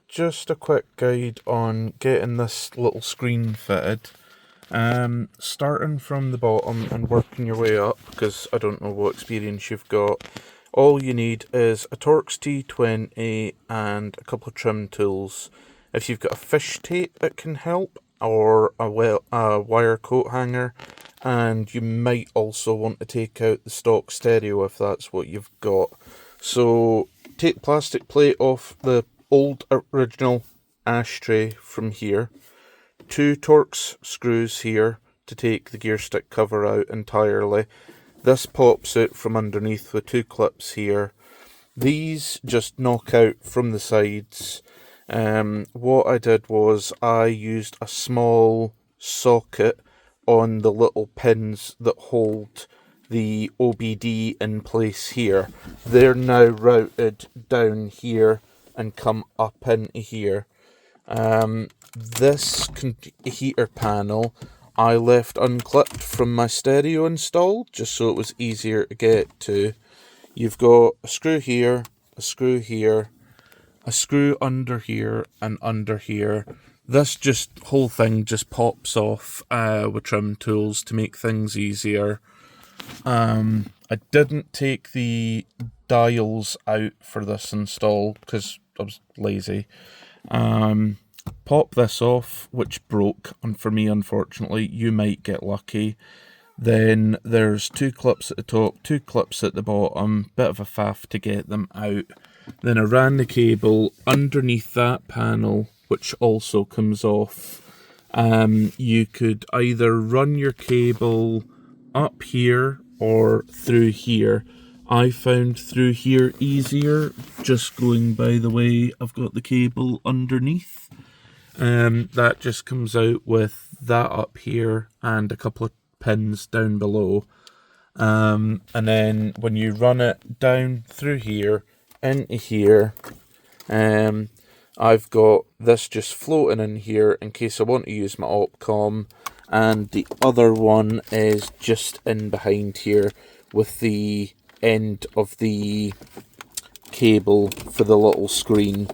just a quick guide on getting this little screen fitted. Starting from the bottom and working your way up, because I don't know what experience you've got. All you need is a Torx T20 and a couple of trim tools. If you've got a fish tape, it can help, or a wire coat hanger, and you might also want to take out the stock stereo if that's what you've got. So take the plastic plate off the old original ashtray from here. 2 Torx screws here to take the gear stick cover out entirely. This pops out from underneath with 2 clips here. These just knock out from the sides. What I did was I used a small socket on the little pins that hold the OBD in place here. They're now routed down here and come up into here. This heater panel I left unclipped from my stereo installed, just so it was easier to get to. You've got a screw here, a screw here, a screw under here, and under here. This whole thing just pops off with trim tools to make things easier. I didn't take the dials out for this install because I was lazy. Pop this off, which broke, and for me, unfortunately, you might get lucky. Then there's 2 clips at the top, 2 clips at the bottom, bit of a faff to get them out. Then I ran the cable underneath that panel, which also comes off. You could either run your cable up here or through here. I found through here easier, just going by the way I've got the cable underneath. That just comes out with that up here and a couple of pins down below. And then when you run it down through here into here, I've got this just floating in here in case I want to use my Opcom, and the other one is just in behind here with the end of the cable for the little screen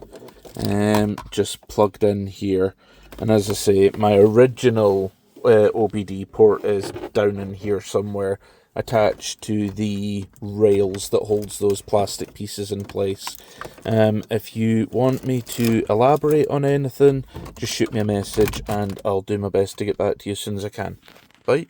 just plugged in here. And as I say, my original OBD port is down in here somewhere, attached to the rails that holds those plastic pieces in place. If you want me to elaborate on anything, just shoot me a message and I'll do my best to get back to you as soon as I can. Bye.